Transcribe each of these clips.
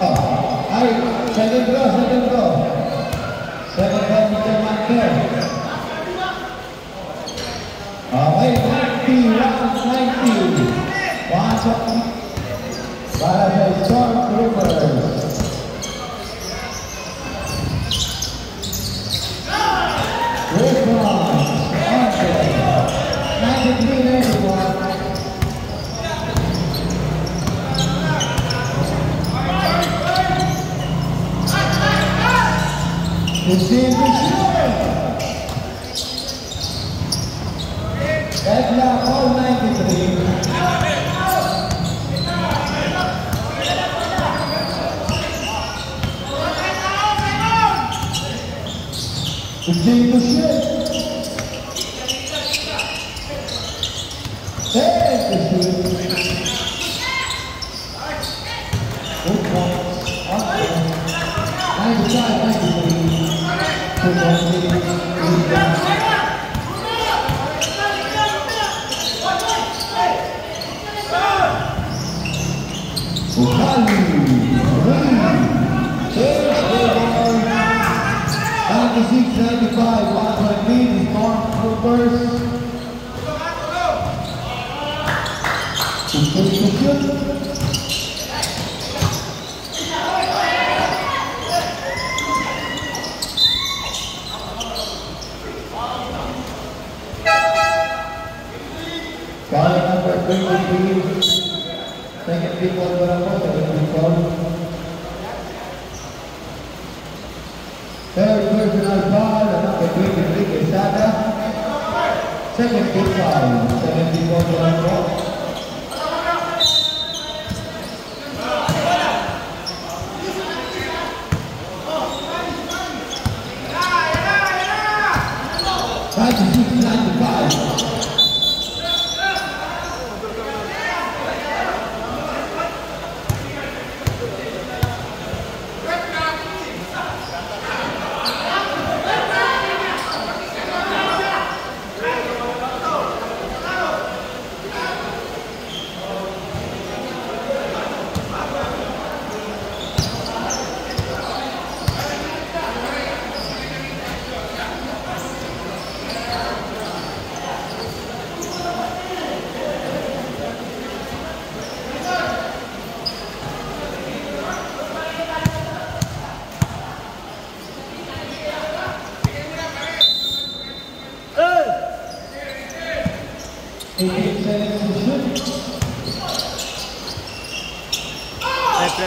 Oh, ay, second row. Second row, Mr. Manker. Okay, 91-90. Pasok para sa Stormtroopers. Response, 93-91. 15 to shoot. Deadlock, all 93. 15 to shoot. 10 to shoot. Good points. 95-93. Calling number 23, second people Barangay, second people. Third personal foul, number 23, Quesada. Second people Barangay.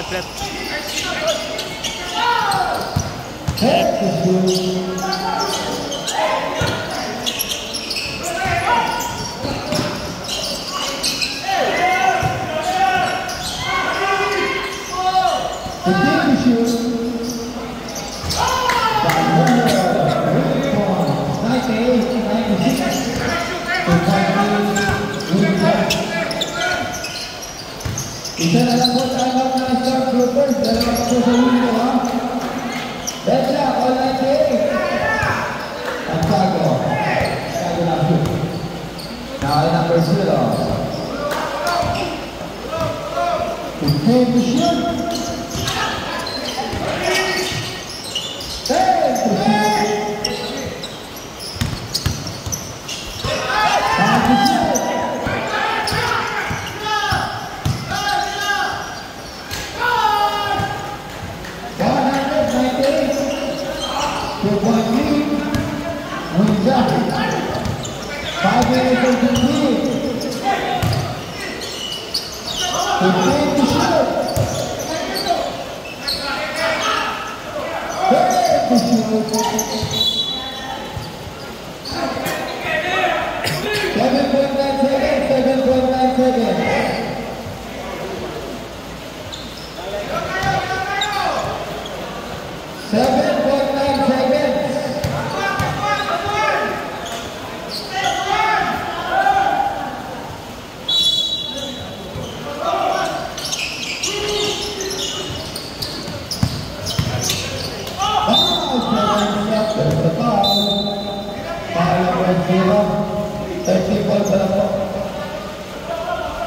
Prep. Isa na lang po tayo ng Stormtroopers, dalawa po sa window, ha? Betcha, all 98. At Sago na shoot. Now, number 0. To take the shoot. 10 to shoot. 5 to shoot. Five minutes and 15. 15 to shoot. 10 to shoot. 7.9 seconds. 7.9 seconds.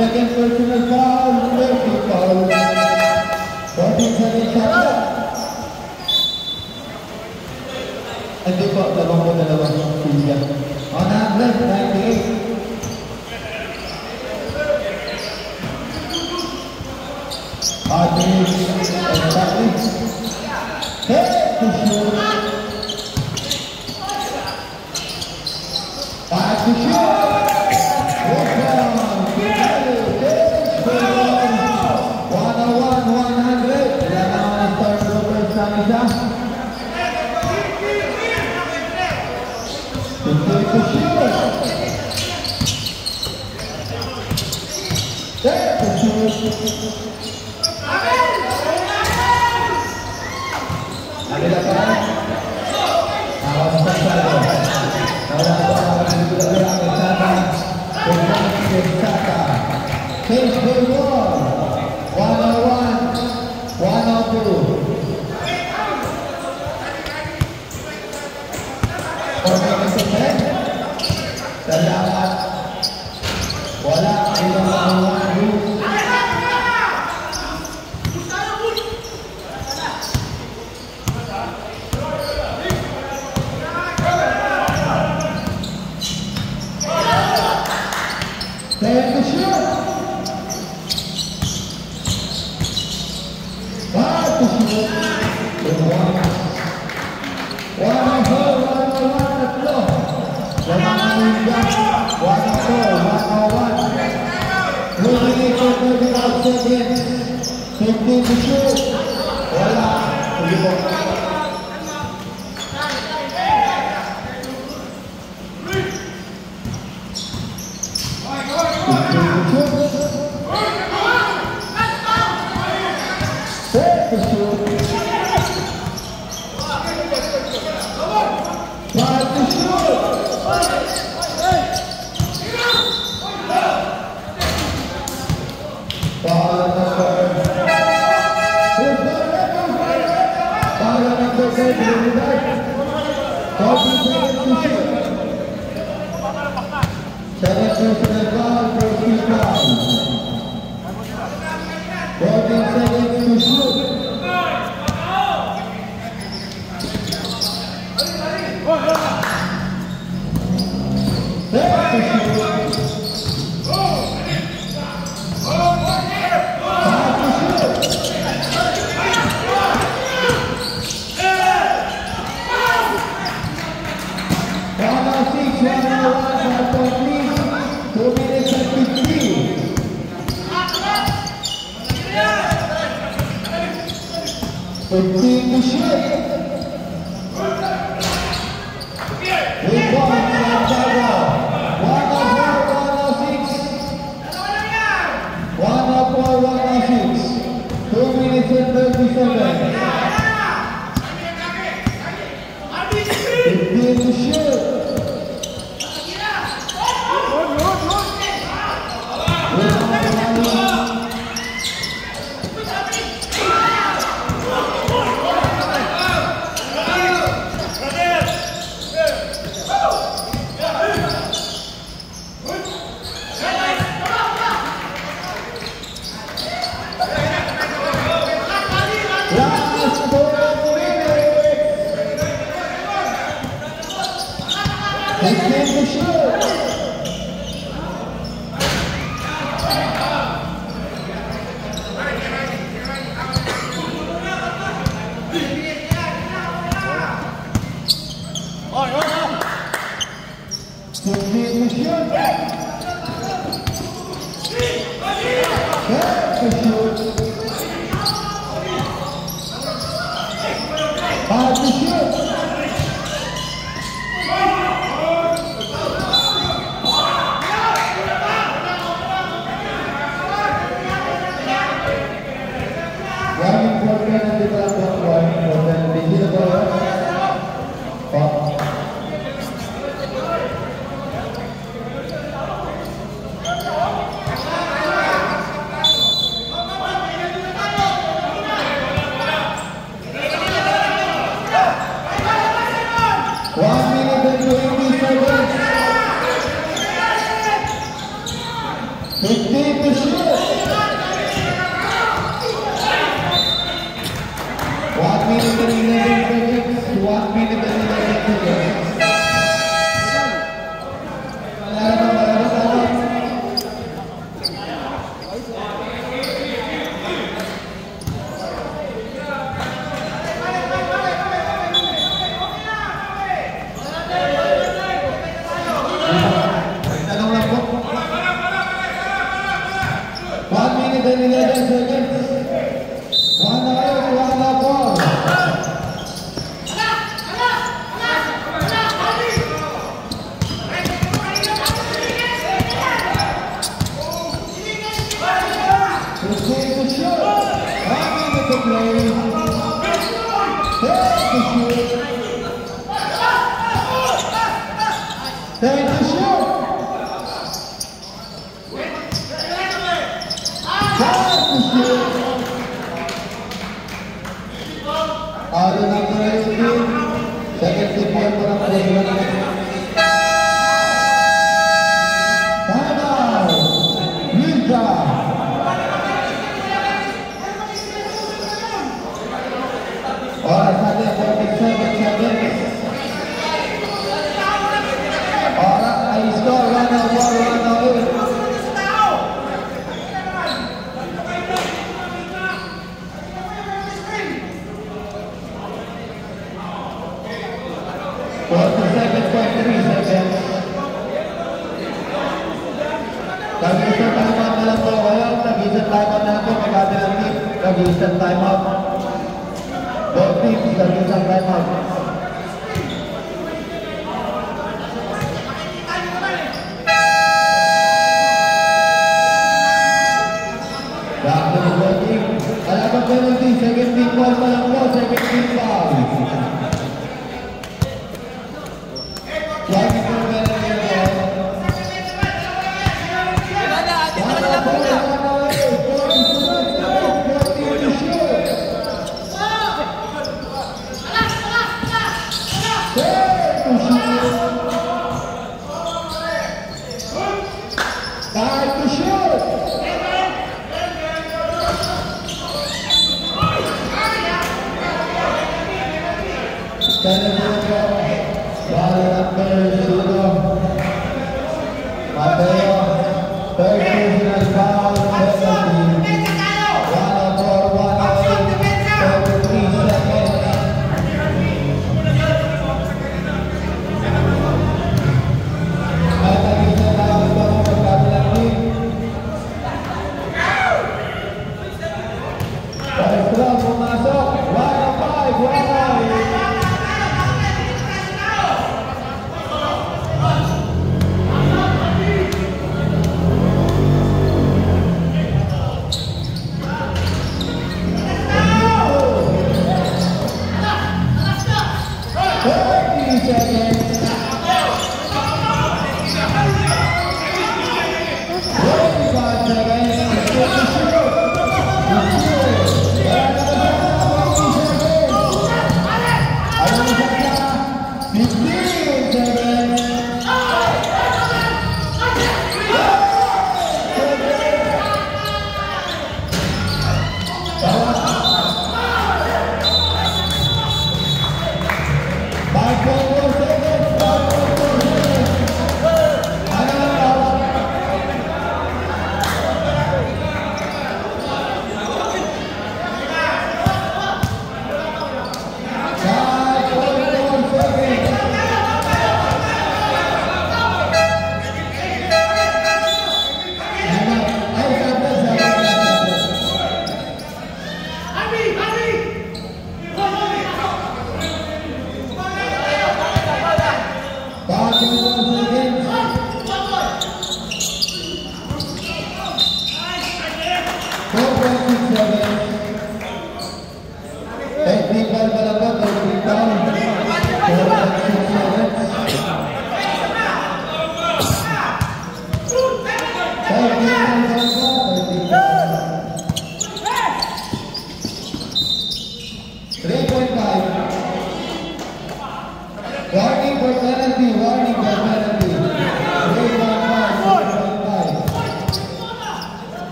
Second personal foul, 30 foul. seconds shot. Ito po, 22 silya. On average, 98. Artis, exactly. Head to shoot. Back to shoot. Good down. 101, 100. Kailangan naman ang star blockers sa isa. Continue to shoot. There to shoot. Ada apa? Awas pasado. Ahora vamos a ver la ventana. Change the ball. 101, 102. Salamat. Wala ilang mga Take the shot. Back to shoot. Good one. 1-4, 1-1 tatlo. Lamang ang 1-4, 1-1. Looking for 35 seconds. 15 to shoot. Wala. Sige po. minute and 11 seconds. Instant timeout. Both teams instant timeout. Back to the both teams. Alaban penalty. Second team ball pa lang po. Second team foul.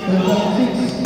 Warning,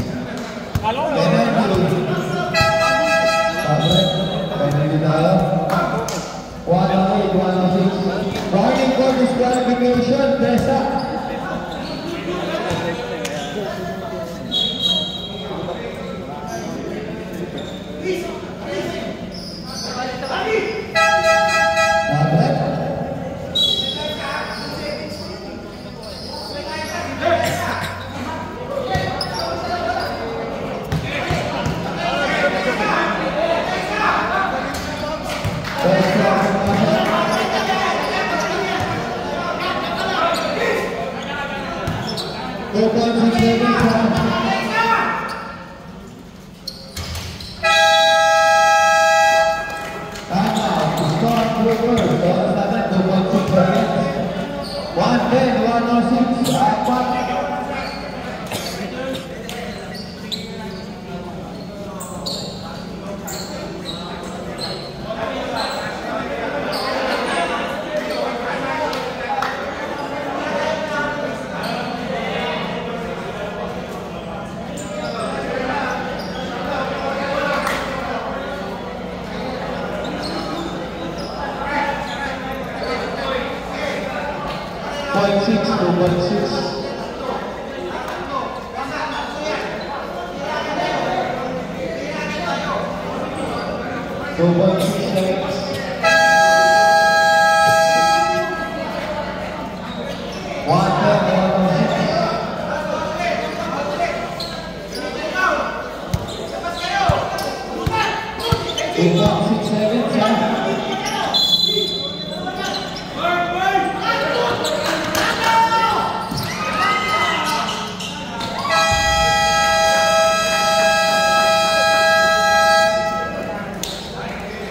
2.6 seconds ha. Start Troopers. Oras natin 2.6 seconds. 110, 106, apat.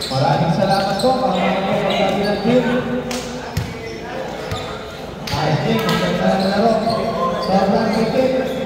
Maraming salamat po ang mga pagkabi ng team. Ayos din, magandang laro. Sobrang higit.